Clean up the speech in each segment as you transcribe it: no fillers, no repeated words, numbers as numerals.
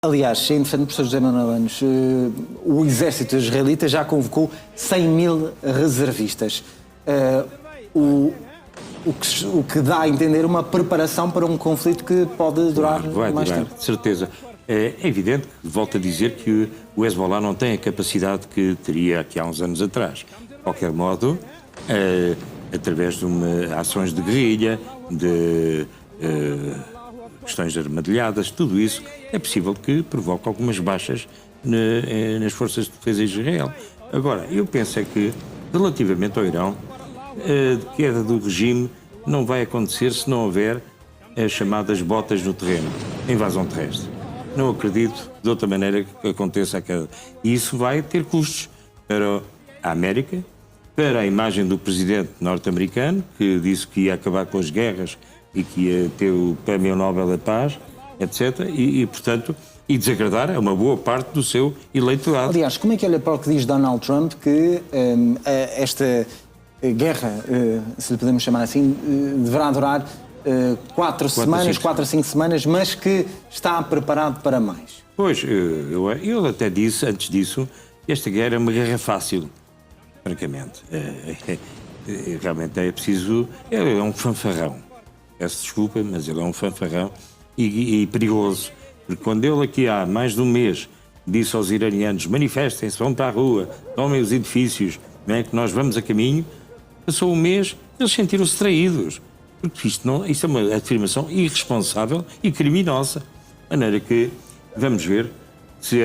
Aliás, é interessante, professor José Manuel Anos, o exército israelita já convocou 100 mil reservistas, o que dá a entender uma preparação para um conflito que pode durar mais tempo. De certeza. É evidente, volto a dizer, que o Hezbollah não tem a capacidade que teria aqui há uns anos atrás. De qualquer modo, através de ações de guerrilha, de questões armadilhadas, tudo isso é possível que provoque algumas baixas nas forças de defesa de Israel. Agora, eu penso é que, relativamente ao Irão, a queda do regime não vai acontecer se não houver as chamadas botas no terreno, a invasão terrestre. Não acredito de outra maneira que aconteça a queda. E isso vai ter custos para a América, para a imagem do presidente norte-americano, que disse que ia acabar com as guerras e que ia ter o Prémio Nobel da Paz, etc. Portanto, desagradar a uma boa parte do seu eleitorado. Aliás, como é que olha para o que diz Donald Trump, que esta guerra, se lhe podemos chamar assim, deverá durar 4 a 5 semanas, mas que está preparado para mais? Pois, eu até disse, antes disso, que esta guerra é uma guerra fácil, francamente. Realmente é preciso... Ele é um fanfarrão. Peço desculpa, mas ele é um fanfarrão e perigoso. Porque quando ele aqui há mais de um mês disse aos iranianos: manifestem-se, vão para a rua, tomem os edifícios, que nós vamos a caminho, passou um mês, eles sentiram-se traídos. Porque isto é uma afirmação irresponsável e criminosa. De maneira que vamos ver se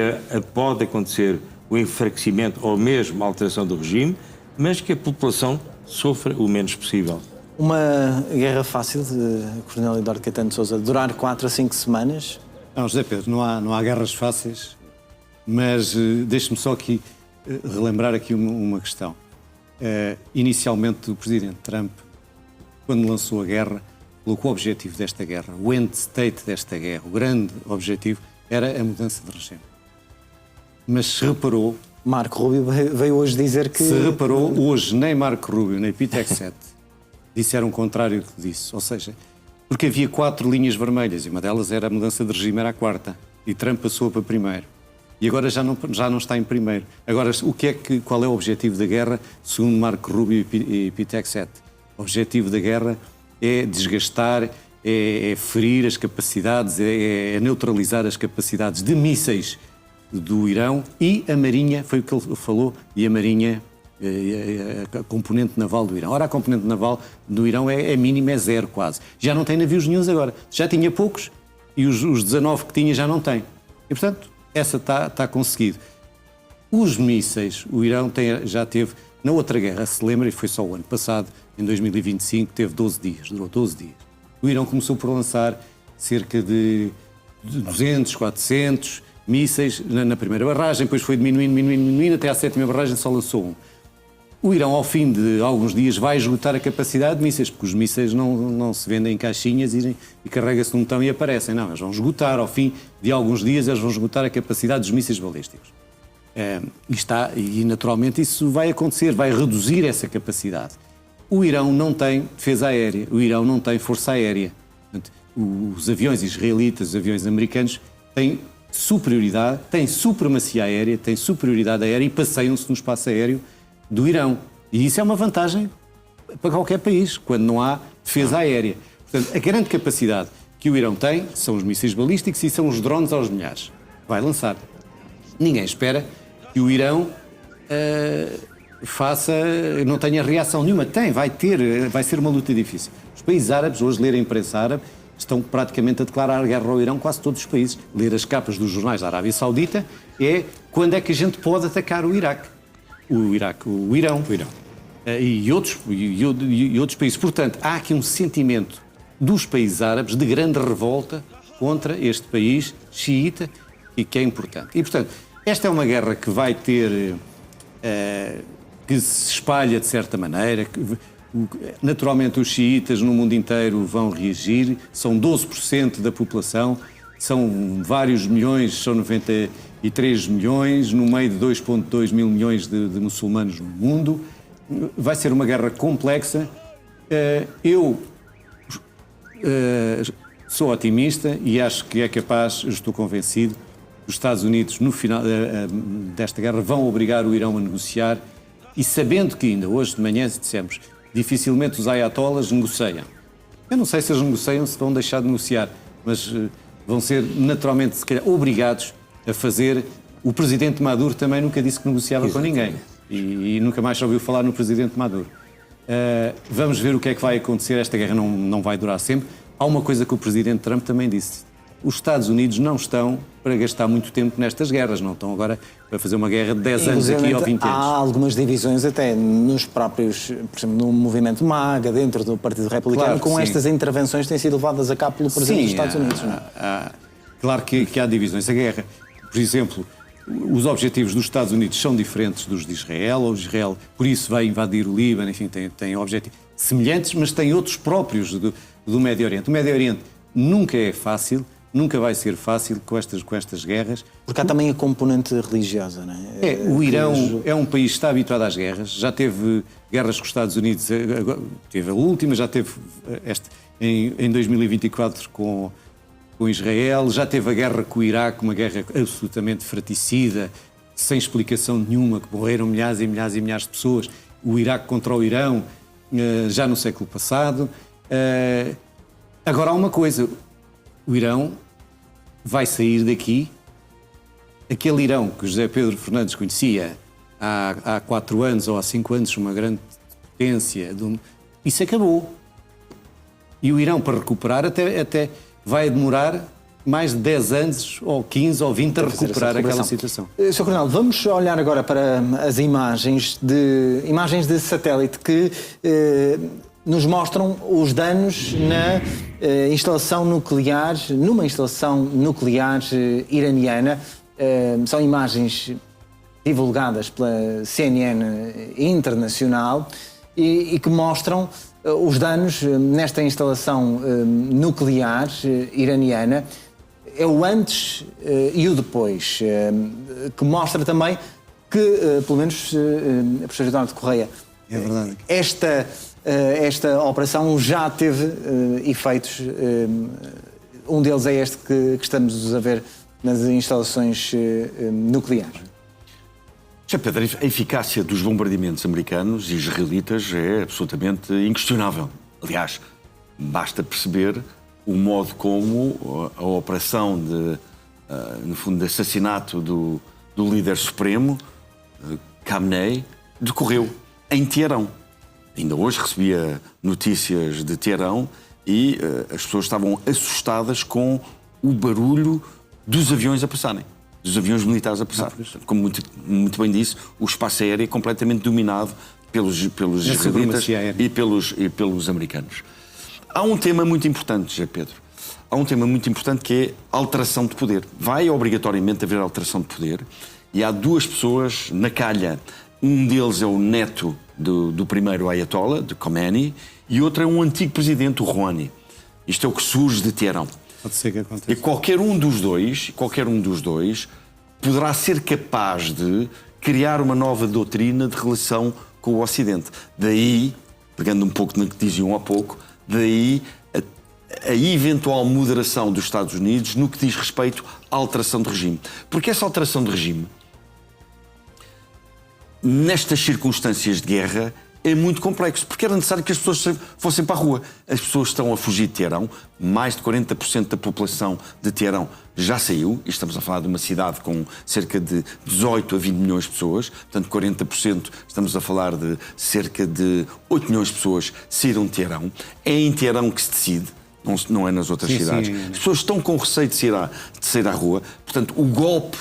pode acontecer o enfraquecimento ou mesmo a alteração do regime, mas que a população sofra o menos possível. Uma guerra fácil, Coronel Eduardo Caetano de Sousa, durar 4 a 5 semanas? Não, José Pedro, não há guerras fáceis, mas deixe-me só aqui relembrar aqui uma questão. Inicialmente, o presidente Trump, quando lançou a guerra, colocou o objetivo desta guerra, o end state desta guerra, o grande objetivo, era a mudança de regime. Mas se reparou... Marco Rubio veio hoje dizer que... Se reparou, hoje nem Marco Rubio, nem Pete Hegseth disseram o contrário disso. Ou seja, porque havia 4 linhas vermelhas e uma delas era a mudança de regime, era a 4ª. E Trump passou para primeiro. E agora já não está em primeiro. Agora, qual é o objetivo da guerra, segundo Marco Rubio e Pete Hegseth? O objetivo da guerra é desgastar, é ferir as capacidades, é neutralizar as capacidades de mísseis do Irão e a Marinha, foi o que ele falou, e a Marinha, a componente naval do Irão. Ora, a componente naval do Irão é mínima, é zero quase. Já não tem navios nenhuns agora. Já tinha poucos e os 19 que tinha já não tem. E, portanto, essa está conseguido. Os mísseis, o Irão já teve, na outra guerra, se lembra, e foi só o ano passado, em 2025, teve 12 dias, durou 12 dias. O Irão começou por lançar cerca de 200, 400 mísseis na primeira barragem, depois foi diminuindo, até à 7ª barragem só lançou um. O Irão, ao fim de alguns dias, vai esgotar a capacidade de mísseis, porque os mísseis não se vendem em caixinhas e carrega-se num botão e aparecem. Não, eles vão esgotar, ao fim de alguns dias, eles vão esgotar a capacidade dos mísseis balísticos. E naturalmente isso vai acontecer, vai reduzir essa capacidade. O Irão não tem defesa aérea, o Irão não tem força aérea. Portanto, os aviões israelitas, os aviões americanos têm superioridade, têm supremacia aérea, têm superioridade aérea e passeiam-se no espaço aéreo do Irão. E isso é uma vantagem para qualquer país, quando não há defesa aérea. Portanto, a grande capacidade que o Irão tem são os mísseis balísticos e são os drones aos milhares. Vai lançar. Ninguém espera que o Irão não tenha reação nenhuma. Vai ser uma luta difícil. Os países árabes, hoje ler a imprensa árabe, estão praticamente a declarar guerra ao Irão, quase todos os países. Ler as capas dos jornais da Arábia Saudita é quando é que a gente pode atacar o Iraque. O Irão. E outros países. Portanto, há aqui um sentimento dos países árabes de grande revolta contra este país xiita e que é importante. E, portanto, esta é uma guerra que vai ter... que se espalha de certa maneira. Naturalmente, os xiitas no mundo inteiro vão reagir. São 12% da população. São vários milhões, são 93 milhões, no meio de 2,2 mil milhões de muçulmanos no mundo. Vai ser uma guerra complexa. Eu sou otimista e acho que é capaz, estou convencido, os Estados Unidos, no final desta guerra, vão obrigar o Irão a negociar, e sabendo que ainda hoje de manhã, se dissemos, dificilmente os ayatollahs negociam. Eu não sei se eles negociam, se vão deixar de negociar, mas vão ser naturalmente, se calhar, obrigados a fazer. O presidente Maduro também nunca disse que negociava com ninguém. E nunca mais se ouviu falar no presidente Maduro. Vamos ver o que é que vai acontecer. Esta guerra não vai durar sempre. Há uma coisa que o presidente Trump também disse. Os Estados Unidos não estão para gastar muito tempo nestas guerras. Não estão agora para fazer uma guerra de 10 anos aqui ou 20 anos. Há algumas divisões até nos próprios, por exemplo, no movimento MAGA, dentro do Partido Republicano, com estas intervenções que têm sido levadas a cabo pelo presidente dos Estados Unidos. Não é? Claro que há divisões. A guerra, por exemplo, os objetivos dos Estados Unidos são diferentes dos de Israel, ou Israel, por isso, vai invadir o Líbano, enfim, tem objetivos semelhantes, mas tem outros próprios do Médio Oriente. O Médio Oriente nunca é fácil, nunca vai ser fácil com estas guerras. Porque há também a componente religiosa, não é? O Irão é um país que está habituado às guerras, já teve guerras com os Estados Unidos, teve a última, já teve em 2024 com Israel, já teve a guerra com o Iraque, uma guerra absolutamente fratricida, sem explicação nenhuma, que morreram milhares e milhares e milhares de pessoas. O Iraque contra o Irão, já no século passado. Agora há uma coisa, o Irão vai sair daqui, aquele Irão que o José Pedro Fernandes conhecia há 4 anos ou há 5 anos, uma grande potência, isso acabou. E o Irão, para recuperar, até vai demorar mais de 10 anos, ou 15 ou 20 a recuperar aquela situação. Sr. Coronel, vamos olhar agora para as imagens de satélite que nos mostram os danos na numa instalação nuclear iraniana. São imagens divulgadas pela CNN Internacional e que mostram os danos nesta instalação nuclear iraniana. É o antes e o depois, que mostra também que, pelo menos, a professora Eduardo Correia, é verdade. Esta operação já teve efeitos. Um deles é este que estamos a ver nas instalações nucleares. Já, Pedro, a eficácia dos bombardeamentos americanos e israelitas é absolutamente inquestionável. Aliás, basta perceber o modo como a operação no fundo, de assassinato do líder supremo, Khamenei, decorreu em Teherão. Ainda hoje recebia notícias de Teherão e as pessoas estavam assustadas com o barulho dos aviões a passarem, dos aviões militares a passar. Como muito bem disse, o espaço aéreo é completamente dominado pelos israelitas e pelos americanos. Há um tema muito importante, José Pedro. Há um tema muito importante que é a alteração de poder. Vai obrigatoriamente haver alteração de poder e há 2 pessoas na calha. Um deles é o neto do primeiro Ayatollah, de Khomeini, e outro é um antigo presidente, o Rouhani. Isto é o que surge de Teherão. Pode ser que aconteça. E qualquer um dos dois poderá ser capaz de criar uma nova doutrina de relação com o Ocidente. Daí, pegando um pouco no que diziam há pouco, daí a eventual moderação dos Estados Unidos no que diz respeito à alteração de regime. Porque essa alteração de regime, nestas circunstâncias de guerra, é muito complexo, porque era necessário que as pessoas fossem para a rua. As pessoas estão a fugir de Teherão, mais de 40% da população de Teherão já saiu, e estamos a falar de uma cidade com cerca de 18 a 20 milhões de pessoas, portanto 40%, estamos a falar de cerca de 8 milhões de pessoas saíram de Teherão. É em Teherão que se decide, não é nas outras cidades. Sim. As pessoas estão com receio de sair à rua, portanto o golpe,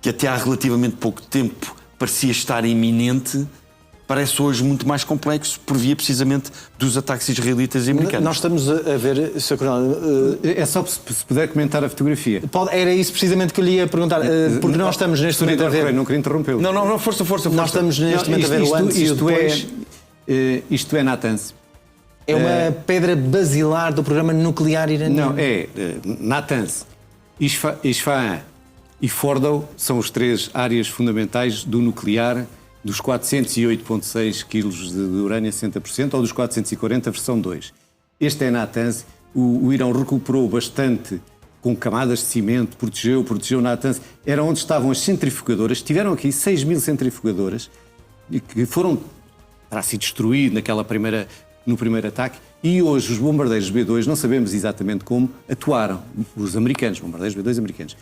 que até há relativamente pouco tempo parecia estar iminente, parece hoje muito mais complexo por via precisamente dos ataques israelitas e americanos. Nós estamos a ver, Sr. Coronel... É só se puder comentar a fotografia. Era isso precisamente que eu lhe ia perguntar, porque nós estamos neste momento a ver... Não queria interrompê-lo. Não, força. Nós estamos neste momento a ver o antes e o depois. Isto é Natanz. É uma pedra basilar do programa nuclear iraniano. Não, é Natanz, Isfahan e Fordow são as 3 áreas fundamentais do nuclear, dos 408,6 quilos de urânio, 60%, ou dos 440, versão 2. Este é Natanz. O Irão recuperou bastante com camadas de cimento, protegeu Natanz, era onde estavam as centrifugadoras. Tiveram aqui 6.000 centrifugadoras que foram, terá sido destruído no primeiro ataque, e hoje os bombardeiros B-2, não sabemos exatamente como, atuaram, os americanos, bombardeiros B-2 americanos.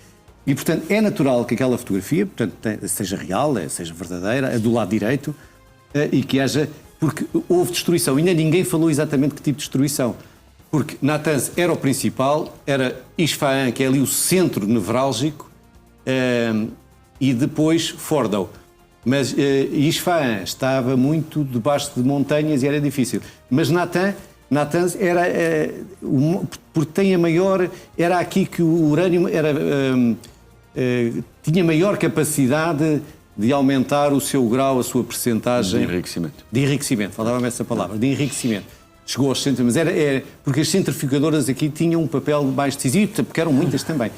E, portanto, é natural que aquela fotografia, portanto, seja real, seja verdadeira, a do lado direito, e que haja, porque houve destruição, ainda ninguém falou exatamente que tipo de destruição. Porque Natanz era o principal, era Isfahan, que é ali o centro nevrálgico, e depois Fordow. Mas Isfahan estava muito debaixo de montanhas e era difícil. Mas Natanz era, porque tem a maior, era aqui que o urânio tinha maior capacidade de aumentar o seu grau, a sua percentagem... De enriquecimento, faltava-me essa palavra, de enriquecimento. Chegou aos centros, mas era porque as centrifugadoras aqui tinham um papel mais decisivo, porque eram muitas também.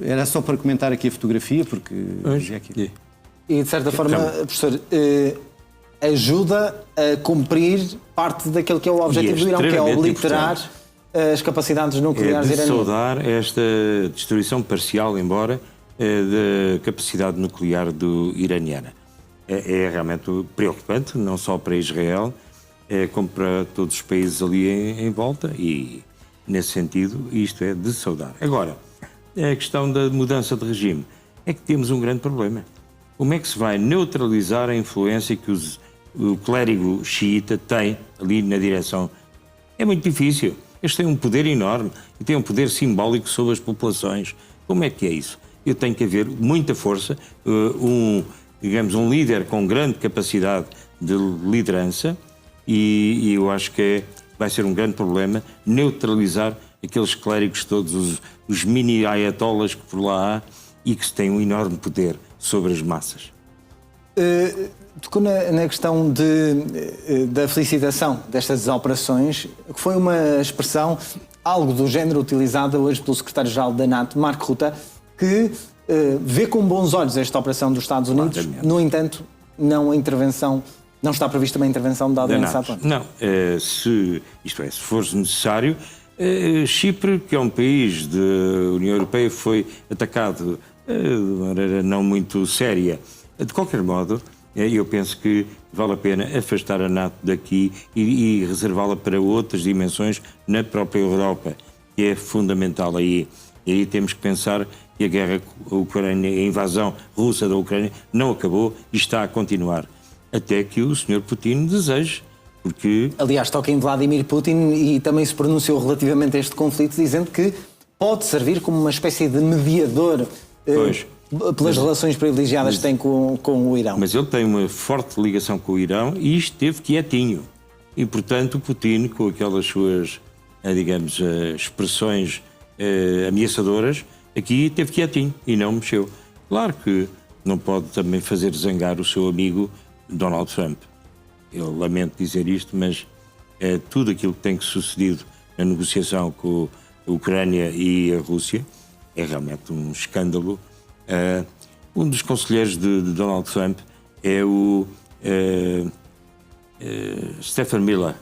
Era só para comentar aqui a fotografia, porque... E, de certa forma, professor, ajuda a cumprir parte daquele que é o objetivo do Irão, que é obliterar as capacidades nucleares iranianas. Saudar esta destruição parcial, embora, da capacidade nuclear iraniana. É realmente preocupante, não só para Israel, como para todos os países ali em volta, e, nesse sentido, isto é de saudar. Agora, a questão da mudança de regime é que temos um grande problema. Como é que se vai neutralizar a influência que o clérigo xiita tem ali na direção? É muito difícil. Eles têm um poder enorme e têm um poder simbólico sobre as populações. Como é que é isso? Tem que haver muita força, um líder com grande capacidade de liderança, e eu acho que vai ser um grande problema neutralizar aqueles clérigos todos, os mini ayatollahs que por lá há e que têm um enorme poder sobre as massas. Tocou na questão da felicitação destas operações, que foi uma expressão, algo do género utilizada hoje pelo secretário-geral da NATO, Mark Rutte, que vê com bons olhos esta operação dos Estados Unidos. No entanto, não está prevista uma intervenção da Aliança Atlântica. Não, se for necessário, Chipre, que é um país da União Europeia, foi atacado de maneira não muito séria. De qualquer modo, eu penso que vale a pena afastar a NATO daqui e reservá-la para outras dimensões na própria Europa, que é fundamental aí. E aí temos que pensar que a guerra ucraniana, a invasão russa da Ucrânia não acabou e está a continuar, até que o Sr. Putin deseje, porque... Aliás, toca em Vladimir Putin e também se pronunciou relativamente a este conflito, dizendo que pode servir como uma espécie de mediador pelas relações privilegiadas que tem com o Irão. Mas ele tem uma forte ligação com o Irão e esteve quietinho. E, portanto, o Putin, com aquelas suas, digamos, expressões ameaçadoras, aqui esteve quietinho e não mexeu. Claro que não pode também fazer zangar o seu amigo Donald Trump. Eu lamento dizer isto, mas tudo aquilo que tem sucedido na negociação com a Ucrânia e a Rússia é realmente um escândalo. Um dos conselheiros de Donald Trump é o Stephen Miller.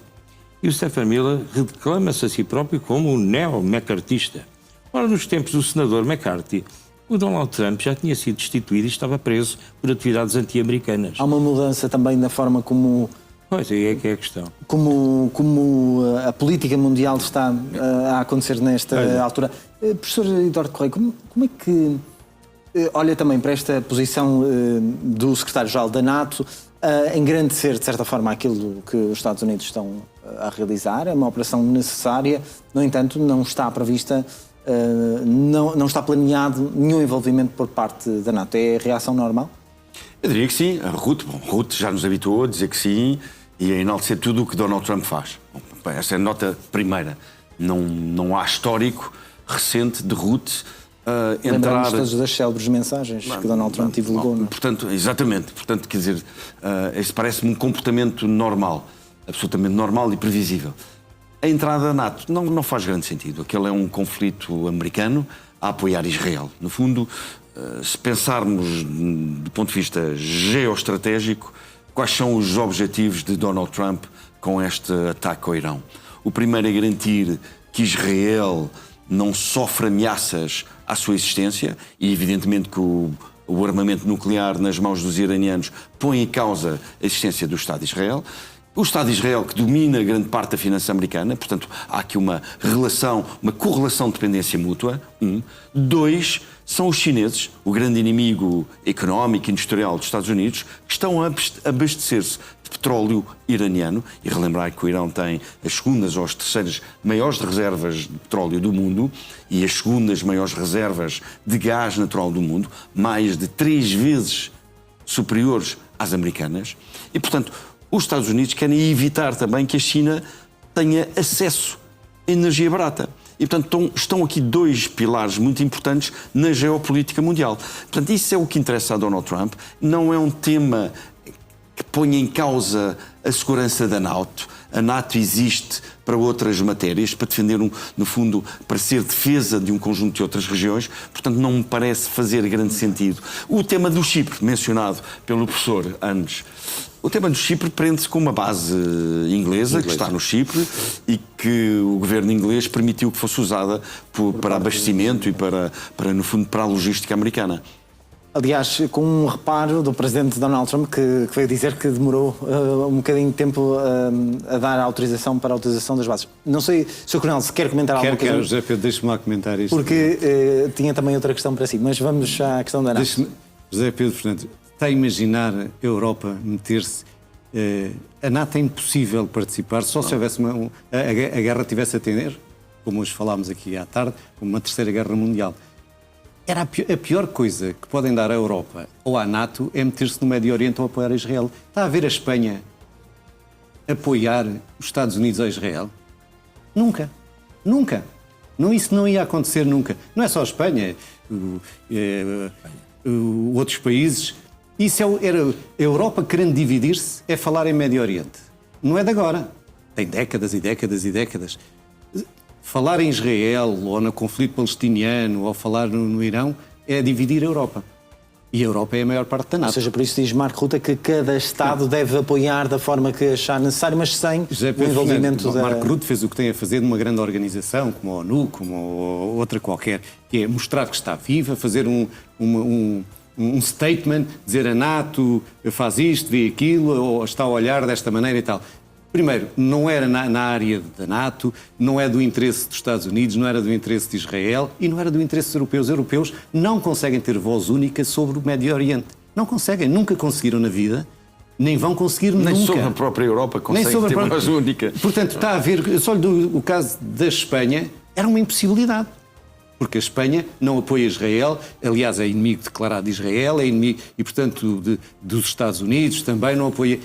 E o Stephen Miller reclama-se a si próprio como um neo-McCarthyista. Ora, nos tempos do senador McCarthy, o Donald Trump já tinha sido destituído e estava preso por atividades anti-americanas. Há uma mudança também na forma como... Pois, aí é que é a questão. Como a política mundial está a acontecer nesta altura. Professor Eduardo Correia, como é que olha também para esta posição do secretário-geral da NATO a engrandecer, de certa forma, aquilo que os Estados Unidos estão a realizar? É uma operação necessária, no entanto, não está prevista, não está planeado nenhum envolvimento por parte da NATO. É a reação normal? Eu diria que sim. A Rutte já nos habituou a dizer que sim e a enaltecer tudo o que Donald Trump faz. Bom, essa é a nota primeira. Não há histórico recente de Rutte Lembramos todas das célebres mensagens que Donald Trump divulgou. Não? Portanto, exatamente. Portanto, quer dizer, isso parece-me um comportamento normal, absolutamente normal e previsível. A entrada da NATO não faz grande sentido. Aquele é um conflito americano a apoiar Israel. No fundo, se pensarmos do ponto de vista geoestratégico, quais são os objetivos de Donald Trump com este ataque ao Irão? O primeiro é garantir que Israel não sofre ameaças à sua existência e, evidentemente, que o armamento nuclear nas mãos dos iranianos põe em causa a existência do Estado de Israel. O Estado de Israel que domina grande parte da finança americana, portanto, há aqui uma relação, uma correlação de dependência mútua. 2, são os chineses, o grande inimigo económico e industrial dos Estados Unidos, que estão a abastecer-se de petróleo iraniano. E relembrar que o Irão tem as segundas ou as terceiras maiores reservas de petróleo do mundo e as segundas maiores reservas de gás natural do mundo, mais de 3 vezes superiores às americanas. E, portanto, os Estados Unidos querem evitar também que a China tenha acesso a energia barata. E, portanto, estão aqui 2 pilares muito importantes na geopolítica mundial. Portanto, isso é o que interessa a Donald Trump. Não é um tema que ponha em causa a segurança da NATO. A NATO existe para outras matérias, para defender, no fundo, para ser defesa de um conjunto de outras regiões. Portanto, não me parece fazer grande sentido. O tema do Chipre, mencionado pelo professor antes. O tema do Chipre prende-se com uma base inglesa que está no Chipre e que o governo inglês permitiu que fosse usada para abastecimento e no fundo, para a logística americana. Aliás, com um reparo do presidente Donald Trump, que veio dizer que demorou um bocadinho de tempo a dar a autorização para a utilização das bases. Não sei, Sr. Coronel, se quer comentar alguma coisa. Quero, José Pedro, deixe-me lá comentar isto. Porque tinha também outra questão para si, mas vamos à questão da NATO. José Pedro Fernandes, está a imaginar a Europa meter-se... a NATO é impossível participar só se houvesse a guerra tivesse a atender, como hoje falámos aqui à tarde, como uma terceira guerra mundial. Era a pior coisa que podem dar à Europa ou à NATO é meter-se no Médio Oriente ou apoiar Israel. Está a ver a Espanha apoiar os Estados Unidos a Israel? Nunca. Nunca. Não, isso não ia acontecer nunca. Não é só a Espanha, outros países. Isso era a Europa querendo dividir-se, é falar em Médio Oriente. Não é de agora. Tem décadas e décadas e décadas. Falar em Israel, ou no conflito palestiniano, ou falar no Irão, é dividir a Europa. E a Europa é a maior parte da NATO. Ou seja, por isso diz Marco Rutte que cada Estado deve apoiar da forma que achar necessário, mas sem o envolvimento da... Marco Rutte fez o que tem a fazer numa grande organização, como a ONU, como outra qualquer, que é mostrar que está viva, fazer um statement, dizer a NATO faz isto, vê aquilo, ou está a olhar desta maneira e tal. Primeiro, não era na área da NATO, não é do interesse dos Estados Unidos, não era do interesse de Israel e não era do interesse dos europeus. Os europeus não conseguem ter voz única sobre o Médio Oriente. Não conseguem, nunca conseguiram na vida, nem vão conseguir nunca. Nem sobre a própria Europa conseguem ter voz única. Portanto, está a ver, só lhe dou o caso da Espanha, era uma impossibilidade. Porque a Espanha não apoia Israel, aliás é inimigo declarado de Israel, é inimigo, e portanto dos Estados Unidos, também não apoia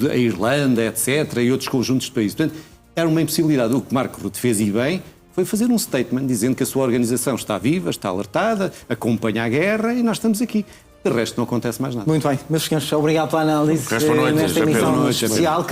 a Irlanda, etc., e outros conjuntos de países. Portanto, era uma impossibilidade. O que Marco Rutte fez e bem foi fazer um statement dizendo que a sua organização está viva, está alertada, acompanha a guerra e nós estamos aqui. De resto não acontece mais nada. Muito bem, meus senhores, obrigado pela análise Boa noite, nesta emissão especial.